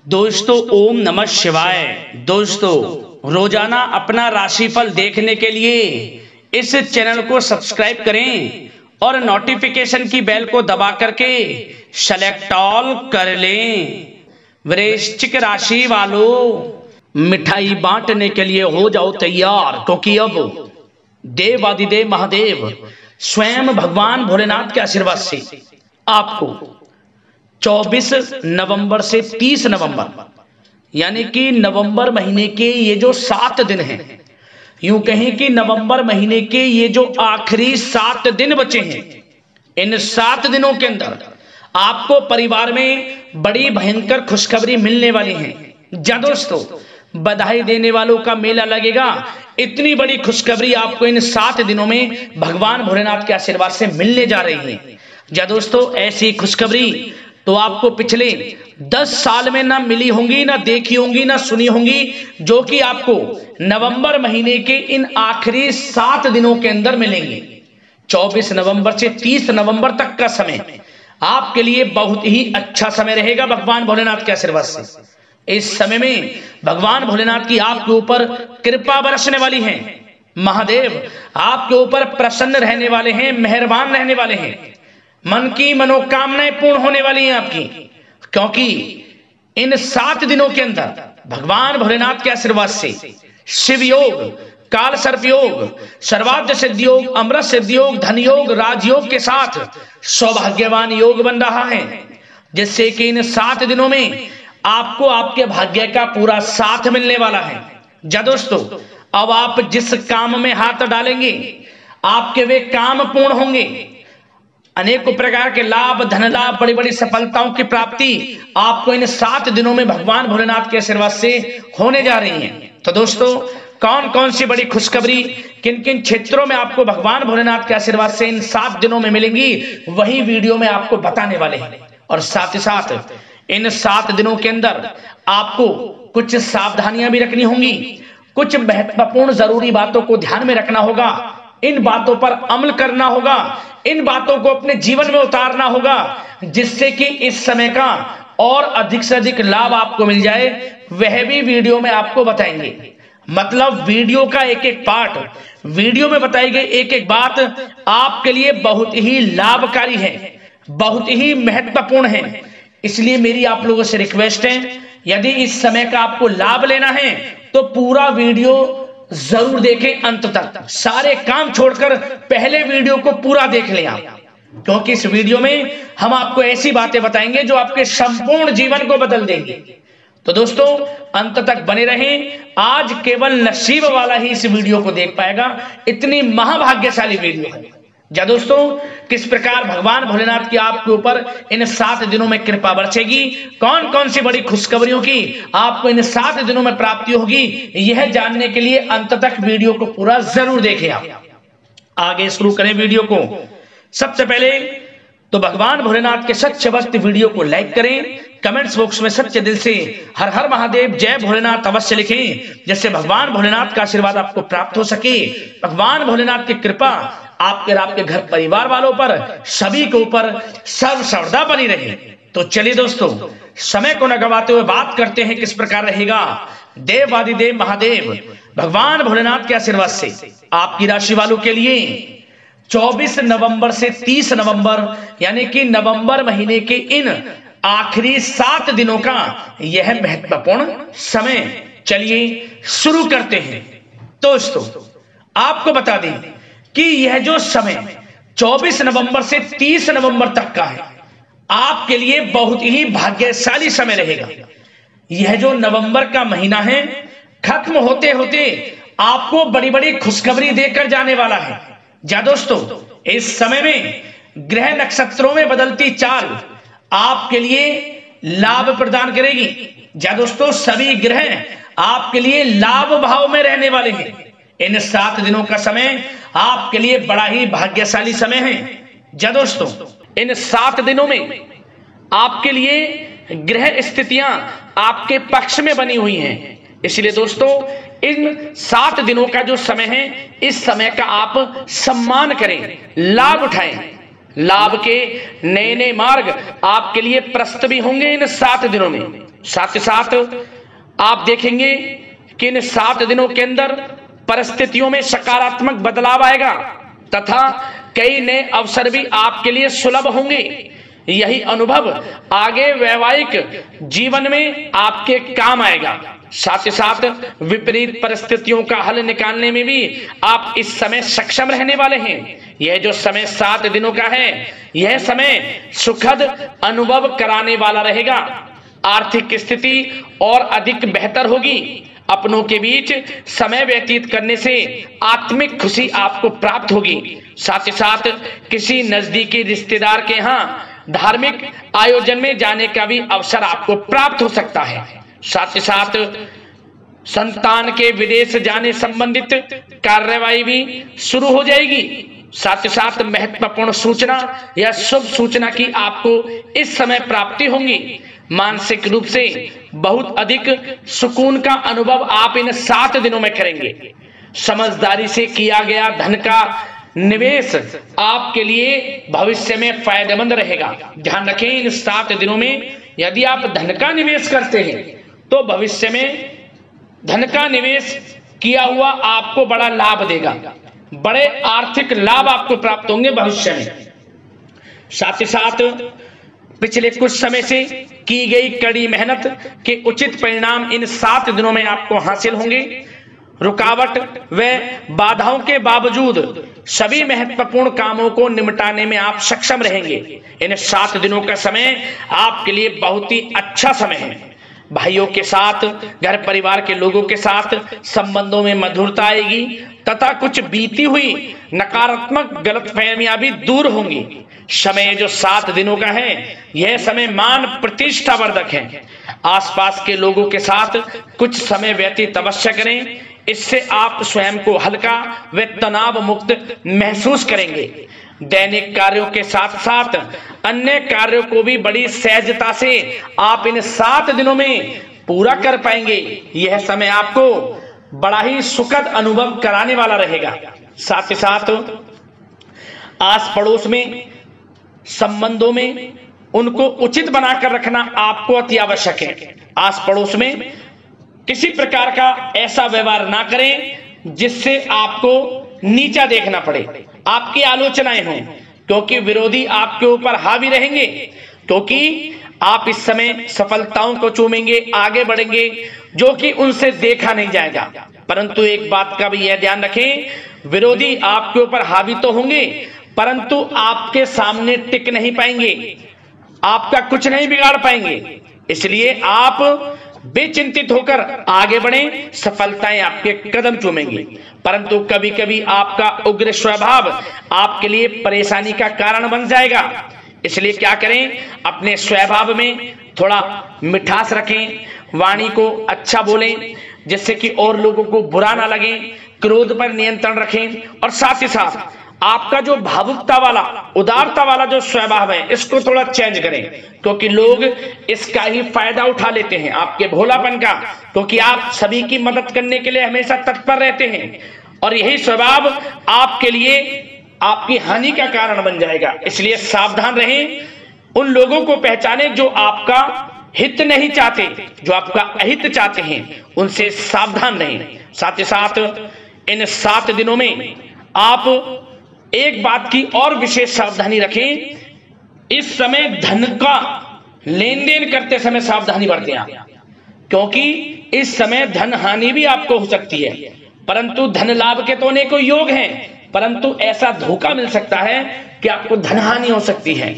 दोस्तों ओम नमः शिवाय। दोस्तों रोजाना अपना राशिफल देखने के लिए इस चैनल को सब्सक्राइब करें और नोटिफिकेशन की बेल को दबा करके सेलेक्ट ऑल कर लें। वृश्चिक राशि वालों, मिठाई बांटने के लिए हो जाओ तैयार, क्योंकि अब देवादिदेव महादेव स्वयं भगवान भोलेनाथ के आशीर्वाद से आपको 24 नवंबर से 30 नवंबर यानी कि नवंबर महीने के ये जो 7 दिन हैं, यूं कहें कि नवंबर महीने के ये जो आखिरी 7 दिन बचे हैं, इन 7 दिनों के अंदर आपको परिवार में बड़ी भयंकर खुशखबरी मिलने वाली है। जा दोस्तों, बधाई देने वालों का मेला लगेगा। इतनी बड़ी खुशखबरी आपको इन 7 दिनों में भगवान भोलेनाथ के आशीर्वाद से मिलने जा रही है। जा दोस्तों, ऐसी खुशखबरी तो आपको पिछले 10 साल में ना मिली होंगी, ना देखी होंगी, ना सुनी होंगी, जो कि आपको नवंबर महीने के इन आखिरी 7 दिनों के अंदर मिलेंगी। 24 नवंबर से 30 नवंबर तक का समय आपके लिए बहुत ही अच्छा समय रहेगा भगवान भोलेनाथ के आशीर्वाद से। इस समय में भगवान भोलेनाथ की आपके ऊपर कृपा बरसने वाली है। महादेव आपके ऊपर प्रसन्न रहने वाले हैं, मेहरबान रहने वाले हैं। मन की मनोकामनाएं पूर्ण होने वाली हैं आपकी, क्योंकि इन 7 दिनों के अंदर भगवान भोलेनाथ के आशीर्वाद से शिव योग, काल सर्प योग, सर्वार्थ सिद्धि योग, अमृत सिद्धि योग, धन योग, राजयोग के साथ सौभाग्यवान योग बन रहा है, जिससे कि इन 7 दिनों में आपको आपके भाग्य का पूरा साथ मिलने वाला है। जा दोस्तों, अब आप जिस काम में हाथ डालेंगे आपके वे काम पूर्ण होंगे। अनेकों प्रकार के लाभ, धन लाभ, बड़ी बड़ी सफलताओं की प्राप्ति आपको इन 7 दिनों में भगवान भोलेनाथ के आशीर्वाद से होने जा रही है। तो दोस्तों, कौन कौन सी बड़ी खुशखबरी किन किन क्षेत्रों में आपको भगवान भोलेनाथ के आशीर्वाद से इन 7 दिनों में मिलेंगी, वही वीडियो में आपको बताने वाले हैं। और साथ ही साथ इन 7 दिनों के अंदर आपको कुछ सावधानियां भी रखनी होंगी, कुछ महत्वपूर्ण जरूरी बातों को ध्यान में रखना होगा, इन बातों पर अमल करना होगा, इन बातों को अपने जीवन में उतारना होगा, जिससे कि इस समय का और अधिक से अधिक लाभ आपको मिल जाए। वह भी वीडियो में आपको बताएंगे। मतलब वीडियो का एक एक पार्ट, वीडियो में बताई गई एक एक बात आपके लिए बहुत ही लाभकारी है, बहुत ही महत्वपूर्ण है। इसलिए मेरी आप लोगों से रिक्वेस्ट है, यदि इस समय का आपको लाभ लेना है तो पूरा वीडियो जरूर देखें अंत तक। सारे काम छोड़कर पहले वीडियो को पूरा देख लें आप, क्योंकि इस वीडियो में हम आपको ऐसी बातें बताएंगे जो आपके संपूर्ण जीवन को बदल देंगे। तो दोस्तों, अंत तक बने रहें। आज केवल नसीब वाला ही इस वीडियो को देख पाएगा, इतनी महाभाग्यशाली वीडियो है। जा दोस्तों, किस प्रकार भगवान भोलेनाथ की आपके ऊपर इन 7 दिनों में कृपा बरसेगी, कौन कौन सी बड़ी खुशखबरियों की आपको इन 7 दिनों में प्राप्ति होगी, यह जानने के लिए अंत तक वीडियो को पूरा जरूर देखें आप। आगे शुरू करें वीडियो को। सबसे पहले तो भगवान भोलेनाथ के सच्चे भक्त वीडियो को लाइक करें, कमेंट्स बॉक्स में सच्चे दिल से हर हर महादेव, जय भोलेनाथ अवश्य लिखें, जिससे भगवान भोलेनाथ का आशीर्वाद आपको प्राप्त हो सके। भगवान भोलेनाथ की कृपा आपके और आपके घर परिवार वालों पर, सभी के ऊपर सर्वदा बनी रहे। तो चलिए दोस्तों, समय को न गवाते हुए बात करते हैं किस प्रकार रहेगा देवादिदेव महादेव भगवान भोलेनाथ के आशीर्वाद से आपकी राशि वालों के लिए 24 नवंबर से 30 नवंबर यानी कि नवंबर महीने के इन आखिरी 7 दिनों का यह महत्वपूर्ण समय। चलिए शुरू करते हैं। दोस्तों, आपको बता दें कि यह जो समय 24 नवंबर से 30 नवंबर तक का है, आपके लिए बहुत ही भाग्यशाली समय रहेगा। यह जो नवंबर का महीना है, खत्म होते होते आपको बड़ी बड़ी खुशखबरी देकर जाने वाला है। जा दोस्तों, इस समय में ग्रह नक्षत्रों में बदलती चाल आपके लिए लाभ प्रदान करेगी। जा दोस्तों, सभी ग्रह आपके लिए लाभ भाव में रहने वाले हैं। इन 7 दिनों का समय आपके लिए बड़ा ही भाग्यशाली समय है। जा दोस्तों, इन 7 दिनों में आपके लिए ग्रह स्थितियां आपके पक्ष में बनी हुई हैं। इसलिए दोस्तों, इन 7 दिनों का जो समय है, इस समय का आप सम्मान करें, लाभ उठाएं। लाभ के नए नए मार्ग आपके लिए प्रस्तुत भी होंगे इन 7 दिनों में। साथ ही साथ आप देखेंगे कि इन 7 दिनों के अंदर परिस्थितियों में सकारात्मक बदलाव आएगा तथा कई नए अवसर भी आपके लिए सुलभ होंगे। यही अनुभव आगे वैवाहिक जीवन में आपके काम आएगा। साथ ही साथ विपरीत परिस्थितियों का हल निकालने में भी आप इस समय सक्षम रहने वाले हैं। यह जो समय 7 दिनों का है, यह समय सुखद अनुभव कराने वाला रहेगा। आर्थिक स्थिति और अधिक बेहतर होगी। अपनों के बीच समय व्यतीत करने से आत्मिक खुशी आपको प्राप्त होगी। साथ ही साथ किसी नजदीकी रिश्तेदार के यहाँ धार्मिक आयोजन में जाने का भी अवसर आपको प्राप्त हो सकता है। साथ ही साथ संतान के विदेश जाने संबंधित कार्यवाही भी शुरू हो जाएगी। साथ ही साथ महत्वपूर्ण सूचना या शुभ सूचना की आपको इस समय प्राप्ति होंगी। मानसिक रूप से बहुत अधिक सुकून का अनुभव आप इन 7 दिनों में करेंगे। समझदारी से किया गया धन का निवेश आपके लिए भविष्य में फायदेमंद रहेगा। ध्यान रखें, इन 7 दिनों में यदि आप धन का निवेश करते हैं तो भविष्य में धन का निवेश किया हुआ आपको बड़ा लाभ देगा। बड़े आर्थिक लाभ आपको प्राप्त होंगे भविष्य में। साथ ही साथ पिछले कुछ समय से की गई कड़ी मेहनत के उचित परिणाम इन 7 दिनों में आपको हासिल होंगे। रुकावट व बाधाओं के बावजूद सभी महत्वपूर्ण कामों को निपटाने में आप सक्षम रहेंगे। इन 7 दिनों का समय आपके लिए बहुत ही अच्छा समय है। भाइयों के साथ, घर परिवार के लोगों के साथ संबंधों में मधुरता आएगी तथा कुछ बीती हुई नकारात्मक गलतफहमियां भी दूर होंगी। समय जो 7 दिनों का है, यह समय मान प्रतिष्ठा वर्धक है। आसपास के लोगों के साथ कुछ समय व्यतीत अवश्य करें। इससे आप स्वयं को हल्का व तनाव मुक्त महसूस करेंगे। दैनिक कार्यों के साथ साथ अन्य कार्यों को भी बड़ी सहजता से आप इन 7 दिनों में पूरा कर पाएंगे। यह समय आपको बड़ा ही सुखद अनुभव कराने वाला रहेगा। साथ ही साथ आस पड़ोस में संबंधों में उनको उचित बनाकर रखना आपको अति आवश्यक है। आस पड़ोस में किसी प्रकार का ऐसा व्यवहार ना करें जिससे आपको नीचा देखना पड़े, आपकी आलोचनाएं हों, क्योंकि विरोधी आपके ऊपर हावी रहेंगे। क्योंकि आप इस समय सफलताओं को चूमेंगे, आगे बढ़ेंगे, जो कि उनसे देखा नहीं जाएगा। परंतु एक बात का भी यह ध्यान रखें, विरोधी आपके ऊपर हावी तो होंगे परंतु आपके सामने टिक नहीं पाएंगे, आपका कुछ नहीं बिगाड़ पाएंगे। इसलिए आप बेचिंतित होकर आगे बढ़ें, सफलताएं आपके कदम चूमेंगी। परंतु कभी कभी आपका उग्र स्वभाव आपके लिए परेशानी का कारण बन जाएगा। इसलिए क्या करें, अपने स्वभाव में थोड़ा मिठास रखें, वाणी को अच्छा बोलें जिससे कि और लोगों को बुरा ना लगे, क्रोध पर नियंत्रण रखें। और साथ ही साथ आपका जो भावुकता वाला, उदारता वाला जो स्वभाव है, इसको थोड़ा चेंज करें, क्योंकि लोग इसका ही फायदा उठा लेते हैं, आपके भोलापन का। क्योंकि आप सभी की मदद करने के लिए हमेशा तत्पर रहते हैं और यही स्वभाव आपके लिए आपकी हानि का कारण बन जाएगा। इसलिए सावधान रहें, उन लोगों को पहचानें जो आपका हित नहीं चाहते, जो आपका अहित चाहते हैं, उनसे सावधान रहें। साथ ही साथ इन 7 दिनों में आप एक बात की और विशेष सावधानी रखें, इस समय धन का लेन देन करते समय सावधानी बरतें आप, क्योंकि इस समय धन हानि भी आपको हो सकती है। परंतु धन लाभ के तो अनेकों योग हैं, परंतु ऐसा धोखा मिल सकता है कि आपको धन हानि हो सकती है।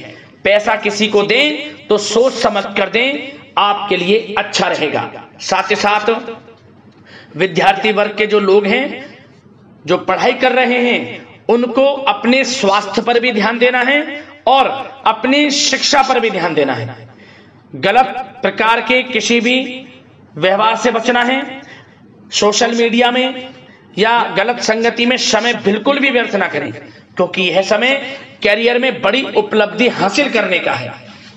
पैसा किसी को दें तो सोच समझ कर दें, आपके लिए अच्छा रहेगा। साथ ही साथ विद्यार्थी वर्ग के जो लोग हैं, जो पढ़ाई कर रहे हैं, उनको अपने स्वास्थ्य पर भी ध्यान देना है और अपनी शिक्षा पर भी ध्यान देना है। गलत प्रकार के किसी भी व्यवहार से बचना है। सोशल मीडिया में या गलत संगति में समय बिल्कुल भी व्यर्थ ना करें, क्योंकि यह समय कैरियर में बड़ी उपलब्धि हासिल करने का है।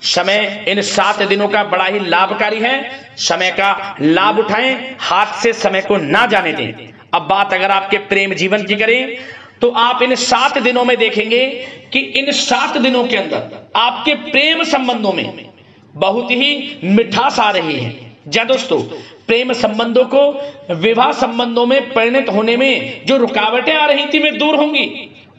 समय इन 7 दिनों का बड़ा ही लाभकारी है। समय का लाभ उठाएं, हाथ से समय को ना जाने दें। अब बात अगर आपके प्रेम जीवन की करें तो आप इन 7 दिनों में देखेंगे कि इन 7 दिनों के अंदर आपके प्रेम संबंधों में बहुत ही मिठास आ रही है। जी दोस्तों, प्रेम संबंधों को विवाह संबंधों में परिणत होने में जो रुकावटें आ रही थी वे दूर होंगी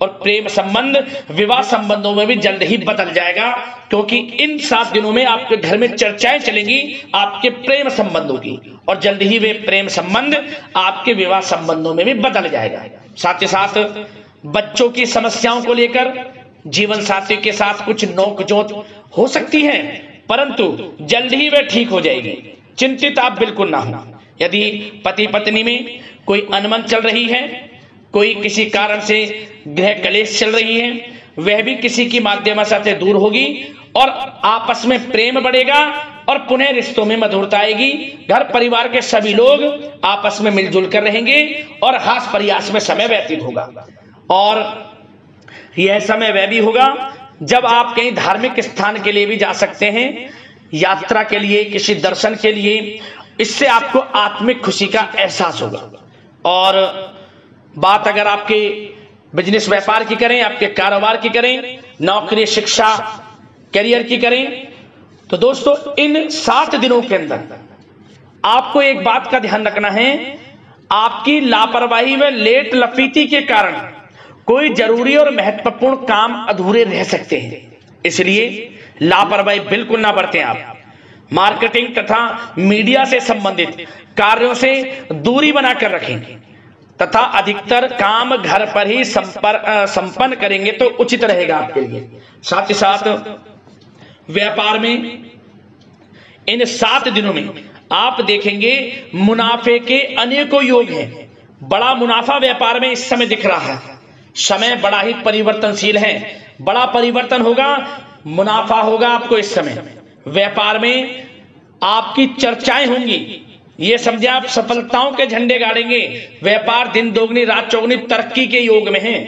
और प्रेम संबंध विवाह संबंधों में भी जल्द ही बदल जाएगा, क्योंकि इन 7 दिनों में आपके घर में चर्चाएं चलेंगी आपके प्रेम संबंधों की और जल्द ही वे प्रेम संबंध आपके विवाह संबंधों में भी बदल जाएगा। साथ ही साथ बच्चों की समस्याओं को लेकर जीवन साथी के साथ कुछ नोकझोंक हो सकती है, परंतु जल्द ही वे ठीक हो जाएगी। चिंतित आप बिल्कुल ना हो। यदि पति पत्नी में कोई अनबन चल रही है, कोई किसी कारण से गृह कलेश चल रही है, वह भी किसी की माध्यम से दूर होगी और आपस में प्रेम बढ़ेगा और पुनः रिश्तों में मधुरता आएगी। घर परिवार के सभी लोग आपस में मिलजुल कर रहेंगे और हास प्रयास में समय व्यतीत होगा। और यह समय वह भी होगा जब आप कहीं धार्मिक स्थान के लिए भी जा सकते हैं, यात्रा के लिए, किसी दर्शन के लिए। इससे आपको आत्मिक खुशी का एहसास होगा। और बात अगर आपके बिजनेस व्यापार की करें, आपके कारोबार की करें, नौकरी, शिक्षा, करियर की करें, तो दोस्तों इन 7 दिनों के अंदर आपको एक बात का ध्यान रखना है, आपकी लापरवाही व लेट लफीती के कारण कोई जरूरी और महत्वपूर्ण काम अधूरे रह सकते हैं। इसलिए लापरवाही बिल्कुल ना बरतें। आप मार्केटिंग तथा मीडिया से संबंधित कार्यों से दूरी बनाकर रखें तथा अधिकतर काम घर पर ही संपन्न करेंगे तो उचित रहेगा आपके लिए। साथ ही साथ व्यापार में इन 7 दिनों में आप देखेंगे मुनाफे के अनेकों योग हैं। बड़ा मुनाफा व्यापार में इस समय दिख रहा है। समय बड़ा ही परिवर्तनशील है, बड़ा परिवर्तन होगा, मुनाफा होगा आपको। इस समय व्यापार में आपकी चर्चाएं होंगी, ये समझे आप सफलताओं के झंडे गाड़ेंगे। व्यापार दिन दोगुनी रात चौगुनी तरक्की के योग में है।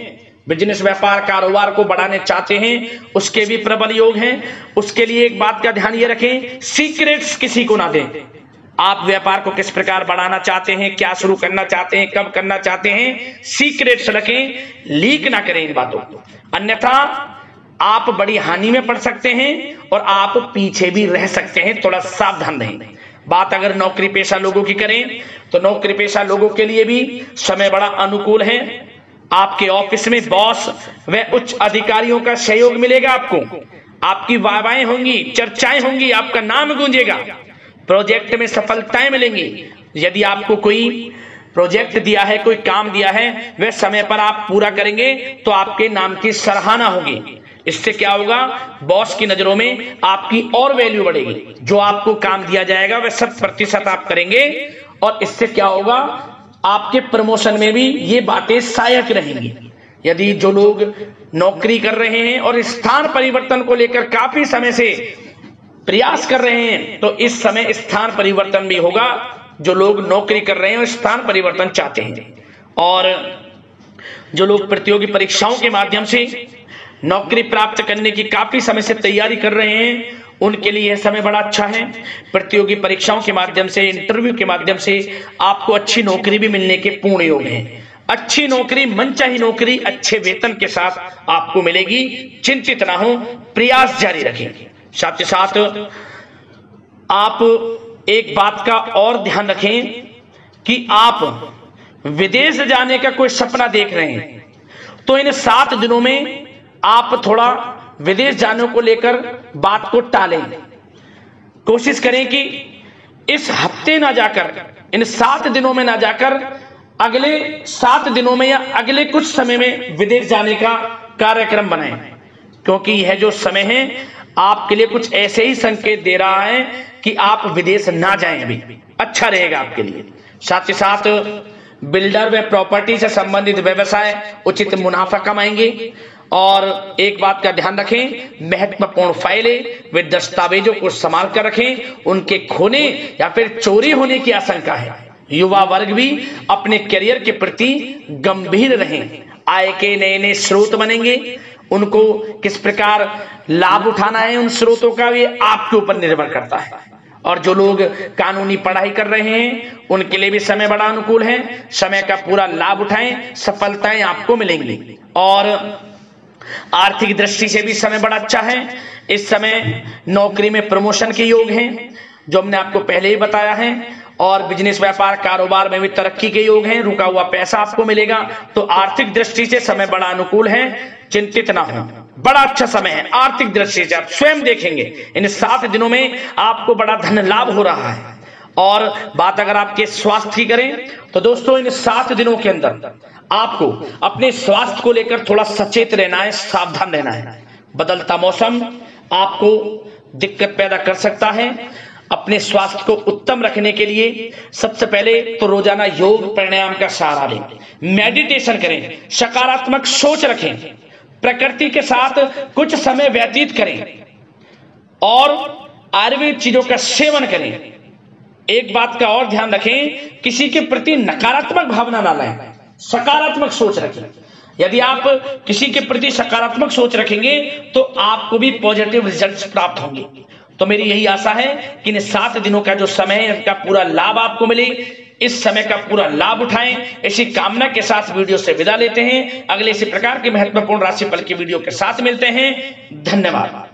बिजनेस व्यापार कारोबार को बढ़ाने चाहते हैं, उसके भी प्रबल योग हैं। उसके लिए एक बात का ध्यान ये रखें, सीक्रेट्स किसी को ना दें। आप व्यापार को किस प्रकार बढ़ाना चाहते हैं, क्या शुरू करना चाहते हैं, कब करना चाहते हैं, सीक्रेट्स रखें, लीक ना करें इन बातों को, अन्यथा आप बड़ी हानि में पड़ सकते हैं और आप पीछे भी रह सकते हैं। थोड़ा सावधान रहें। बात अगर नौकरी पेशा लोगों की करें तो नौकरी पेशा लोगों के लिए भी समय बड़ा अनुकूल है। आपके ऑफिस में बॉस व उच्च अधिकारियों का सहयोग मिलेगा आपको, आपकी वाहवाहें होंगी, चर्चाएं होंगी, आपका नाम गूंजेगा, प्रोजेक्ट में सफलताएं मिलेंगी। यदि आपको कोई प्रोजेक्ट दिया है, कोई काम दिया है, वह समय पर आप पूरा करेंगे तो आपके नाम की सराहना होगी। इससे क्या होगा, बॉस की नजरों में आपकी और वैल्यू बढ़ेगी। जो आपको काम दिया जाएगा वह 100% आप करेंगे और इससे क्या होगा, आपके प्रमोशन में भी ये बातें सहायक रहेंगी। यदि जो लोग नौकरी कर रहे हैं और स्थान परिवर्तन को लेकर काफी समय से प्रयास कर रहे हैं तो इस समय स्थान परिवर्तन भी होगा। जो लोग नौकरी कर रहे हैं और स्थान परिवर्तन चाहते हैं, और जो लोग प्रतियोगी परीक्षाओं के माध्यम से नौकरी प्राप्त करने की काफी समय से तैयारी कर रहे हैं, उनके लिए यह समय बड़ा अच्छा है। प्रतियोगी परीक्षाओं के माध्यम से, इंटरव्यू के माध्यम से आपको अच्छी नौकरी भी मिलने के पूर्ण योग हैं। अच्छी नौकरी, मनचाही नौकरी अच्छे वेतन के साथ आपको मिलेगी। चिंतित ना हो, प्रयास जारी रखें। साथ ही साथ आप एक बात का और ध्यान रखें कि आप विदेश जाने का कोई सपना देख रहे हैं तो इन 7 दिनों में आप थोड़ा विदेश जाने को लेकर बात को टालें। कोशिश करें कि इस हफ्ते ना जाकर, इन 7 दिनों में ना जाकर, अगले 7 दिनों में या अगले कुछ समय में विदेश जाने का कार्यक्रम बनाएं, क्योंकि यह जो समय है आपके लिए कुछ ऐसे ही संकेत दे रहा है कि आप विदेश ना जाएं, अभी अच्छा रहेगा आपके लिए। साथ ही साथ बिल्डर व प्रॉपर्टी से संबंधित व्यवसाय उचित मुनाफा कमाएंगे। और एक बात का ध्यान रखें, महत्वपूर्ण फाइलें व दस्तावेजों को संभाल कर रखें, उनके खोने या फिर चोरी होने की आशंका है। युवा वर्ग भी अपने करियर के प्रति गंभीर रहें। आय के नए नए स्रोत बनेंगे, उनको किस प्रकार लाभ उठाना है उन स्रोतों का, ये आपके ऊपर निर्भर करता है। और जो लोग कानूनी पढ़ाई कर रहे हैं उनके लिए भी समय बड़ा अनुकूल है। समय का पूरा लाभ उठाएं, सफलताएं आपको मिलेंगी। और आर्थिक दृष्टि से भी समय बड़ा अच्छा है। इस समय नौकरी में प्रमोशन के योग हैं, जो हमने आपको पहले ही बताया है, और बिजनेस व्यापार कारोबार में भी तरक्की के योग हैं। रुका हुआ पैसा आपको मिलेगा। तो आर्थिक दृष्टि से समय बड़ा अनुकूल है, चिंतित ना हो, बड़ा अच्छा समय है। आर्थिक दृष्टि से आप स्वयं देखेंगे इन 7 दिनों में आपको बड़ा धन लाभ हो रहा है। और बात अगर आपके स्वास्थ्य की करें तो दोस्तों इन 7 दिनों के अंदर आपको अपने स्वास्थ्य को लेकर थोड़ा सचेत रहना है, सावधान रहना है। बदलता मौसम आपको दिक्कत पैदा कर सकता है। अपने स्वास्थ्य को उत्तम रखने के लिए सबसे पहले तो रोजाना योग प्राणायाम का सहारा लें, मेडिटेशन करें, सकारात्मक सोच रखें, प्रकृति के साथ कुछ समय व्यतीत करें और आयुर्वेद चीजों का सेवन करें। एक बात का और ध्यान रखें, किसी के प्रति नकारात्मक भावना ना लाएं, सकारात्मक सोच रखें। यदि आप किसी के प्रति सकारात्मक सोच रखेंगे तो आपको भी पॉजिटिव रिजल्ट्स प्राप्त होंगे। तो मेरी यही आशा है कि इन 7 दिनों का जो समय है इसका पूरा लाभ आपको मिले, इस समय का पूरा लाभ उठाएं। इसी कामना के साथ वीडियो से विदा लेते हैं। अगले इसी प्रकार के महत्वपूर्ण राशिफल की वीडियो के साथ मिलते हैं। धन्यवाद।